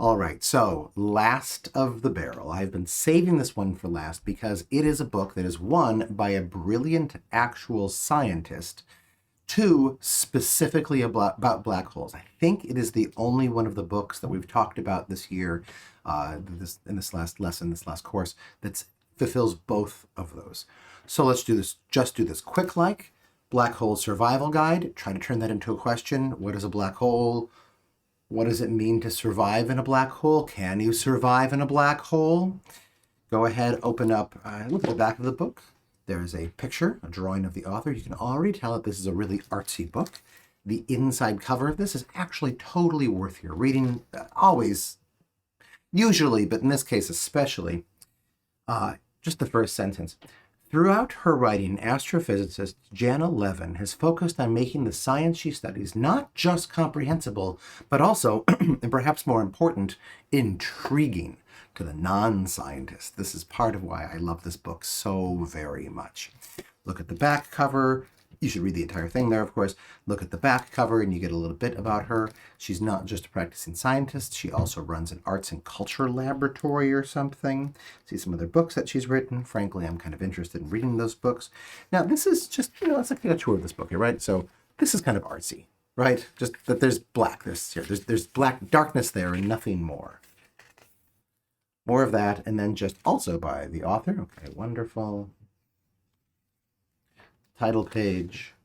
All right, so last of the barrel. I've been saving this one for last because it is a book that is one, by a brilliant actual scientist, two, specifically about black holes. I think it is the only one of the books that we've talked about this year, in this last lesson, this last course, that fulfills both of those. So let's do this, just do this quick like. Black hole survival guide, try to turn that into a question. What is a black hole? What does it mean to survive in a black hole? Can you survive in a black hole? Go ahead, open up, look at the back of the book. There is a picture, a drawing of the author. You can already tell that this is a really artsy book. The inside cover of this is actually totally worth your reading. Always, usually, but in this case especially, just the first sentence. Throughout her writing, astrophysicist Janna Levin has focused on making the science she studies not just comprehensible, but also, and perhaps more important, intriguing to the non-scientist. This is part of why I love this book so very much. Look at the back cover. You should read the entire thing there, of course. Look at the back cover and you get a little bit about her. She's not just a practicing scientist. She also runs an arts and culture laboratory or something. See some other books that she's written. Frankly, I'm kind of interested in reading those books. Now, this is just, it's like a tour of this book here, right? So this is kind of artsy, right? Just that there's black, there's black darkness there and nothing more. More of that, and then just also by the author. Okay, wonderful. Title page.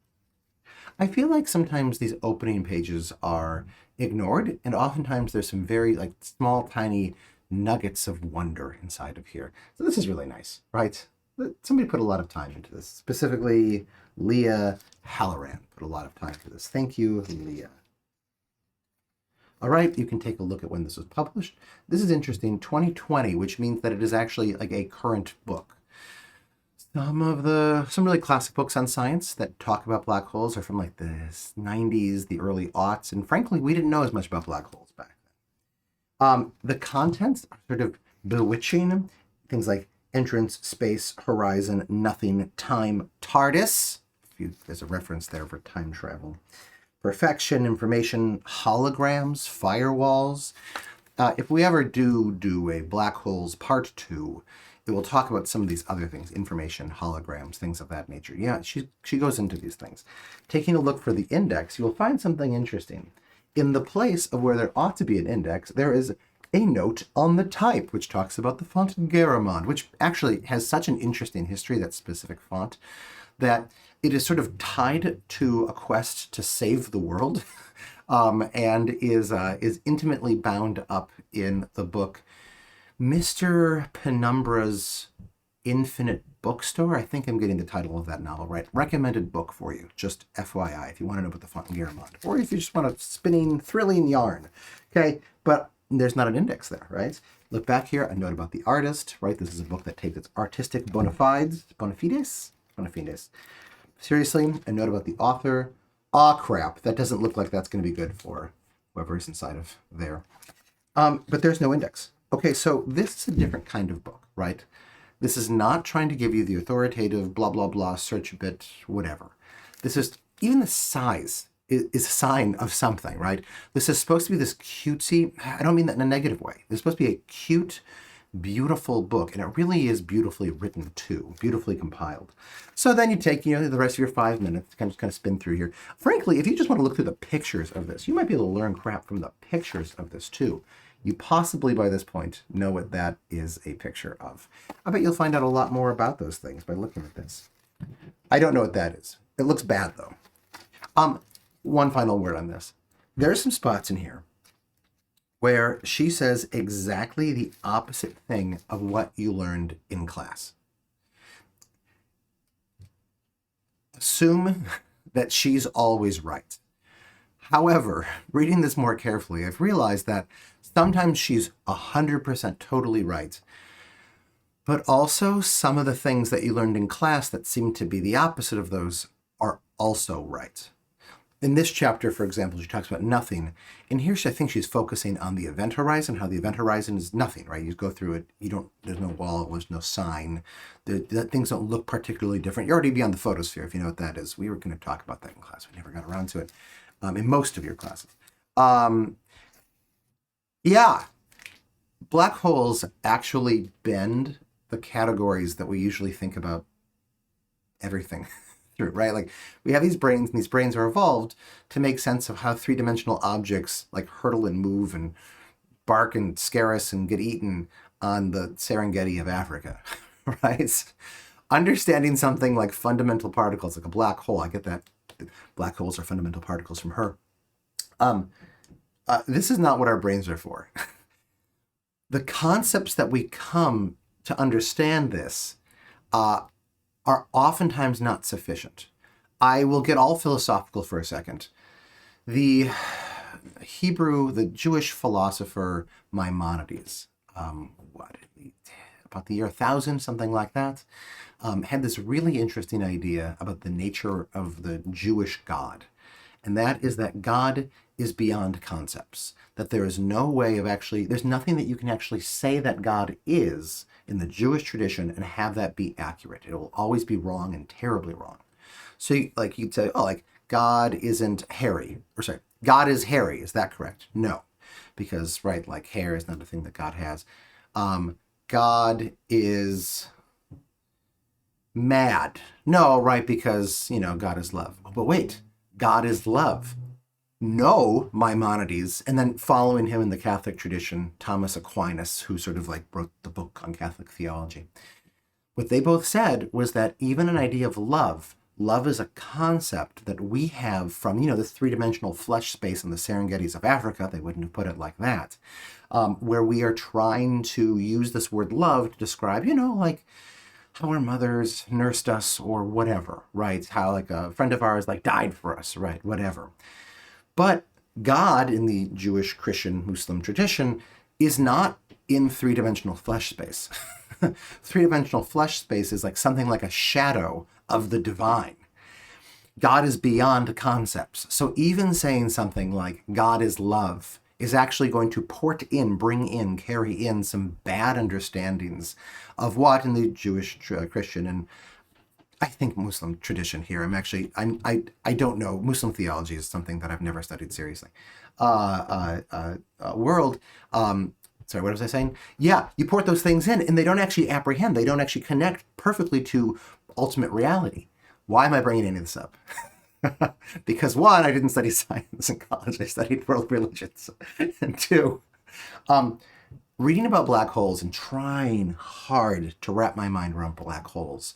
I feel like sometimes these opening pages are ignored, and oftentimes there's some very small, tiny nuggets of wonder inside of here. So this is really nice, right? Somebody put a lot of time into this. Specifically, Lia Halloran put a lot of time into this. Thank you, Lia. All right, you can take a look at when this was published. This is interesting, 2020, which means that it is actually like a current book. Some really classic books on science that talk about black holes are from like the 90s, the early aughts, and frankly, we didn't know as much about black holes back then. The contents are sort of bewitching. Things like entrance, space, horizon, nothing, time, TARDIS. There's a reference there for time travel. Perfection, information, holograms, firewalls. If we ever do a black holes part 2, it will talk about some of these other things, information, holograms, things of that nature. Yeah, she goes into these things. Taking a look for the index, you will find something interesting. In the place of where there ought to be an index, there is a note on the type, which talks about the font Garamond, which actually has such an interesting history, that specific font, that it is sort of tied to a quest to save the world, and is intimately bound up in the book Mr. Penumbra's Infinite Bookstore. I think I'm getting the title of that novel right. Recommended book for you, just FYI, if you want to know about the font Garamond, or if you just want a spinning, thrilling yarn. Okay, but there's not an index there, right? Look back here, a note about the artist, right? This is a book that takes its artistic bona fides. Seriously, a note about the author. Aw, crap, that doesn't look like that's going to be good for whoever's inside of there. But there's no index. Okay, so this is a different kind of book, right? This is not trying to give you the authoritative blah, blah, blah, search a bit, whatever. This is, even the size is a sign of something, right? This is supposed to be this cutesy, I don't mean that in a negative way. It's supposed to be a cute, beautiful book, and it really is beautifully written too, beautifully compiled. So then you take, the rest of your 5 minutes to kind of spin through here. Frankly, if you just want to look through the pictures of this, you might be able to learn crap from the pictures of this too. You possibly, by this point, know what that is a picture of. I bet you'll find out a lot more about those things by looking at this. I don't know what that is. It looks bad, though. One final word on this. There are some spots in here where she says exactly the opposite thing of what you learned in class. Assume that she's always right. However, reading this more carefully, I've realized that sometimes she's 100% totally right, but also some of the things that you learned in class that seem to be the opposite of those are also right. In this chapter, for example, she talks about nothing. And here I think she's focusing on the event horizon, how the event horizon is nothing, right? You go through it, there's no wall, there's no sign. Things don't look particularly different. You're already beyond the photosphere, if you know what that is. We were going to talk about that in class. We never got around to it. In most of your classes. Yeah, black holes actually bend the categories that we usually think about everything through, right? Like we have these brains, and these brains are evolved to make sense of how three-dimensional objects like hurtle and move and bark and scare us and get eaten on the Serengeti of Africa, right? Understanding something like fundamental particles, like a black hole, I get that. Black holes are fundamental particles from her. This is not what our brains are for. The concepts that we come to understand this are oftentimes not sufficient. I will get all philosophical for a second. The Jewish philosopher Maimonides, about the year 1000, something like that, had this really interesting idea about the nature of the Jewish God. And that is that God is beyond concepts, that there is no way of there's nothing that you can actually say that God is in the Jewish tradition and have that be accurate. It will always be wrong and terribly wrong. So you'd say, God isn't hairy, or sorry, God is hairy. Is that correct? No, because, right, like hair is not a thing that God has. God is mad. No, right, because, God is love. But wait, God is love. No, Maimonides, and then following him in the Catholic tradition, Thomas Aquinas, who sort of wrote the book on Catholic theology. What they both said was that even an idea of love is a concept that we have from, this three-dimensional flesh space in the Serengetis of Africa, they wouldn't have put it like that, where we are trying to use this word love to describe, how our mothers nursed us or whatever, right? How a friend of ours died for us, right? Whatever. But God in the Jewish, Christian, Muslim tradition is not in three-dimensional flesh space. Three-dimensional flesh space is something like a shadow of the divine. God is beyond concepts. So even saying something like God is love is actually going to carry in some bad understandings of what in the Jewish, Christian, and I think Muslim tradition here. I don't know. Muslim theology is something that I've never studied seriously. World. Sorry, what was I saying? Yeah, you port those things in and they don't actually apprehend. They don't actually connect perfectly to ultimate reality. Why am I bringing any of this up? Because one, I didn't study science in college. I studied world religions. And two, reading about black holes and trying hard to wrap my mind around black holes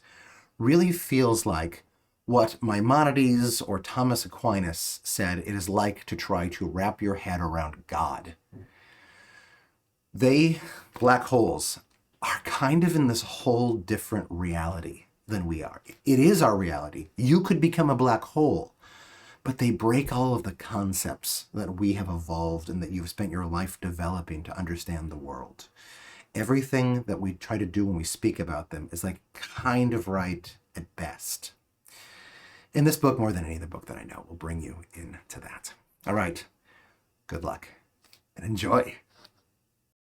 really feels like what Maimonides or Thomas Aquinas said it is like to try to wrap your head around God. Black holes, are kind of in this whole different reality than we are. It is our reality. You could become a black hole, but they break all of the concepts that we have evolved and that you've spent your life developing to understand the world. Everything that we try to do when we speak about them is kind of right at best. In this book, more than any other book that I know, will bring you into that. All right. Good luck and enjoy.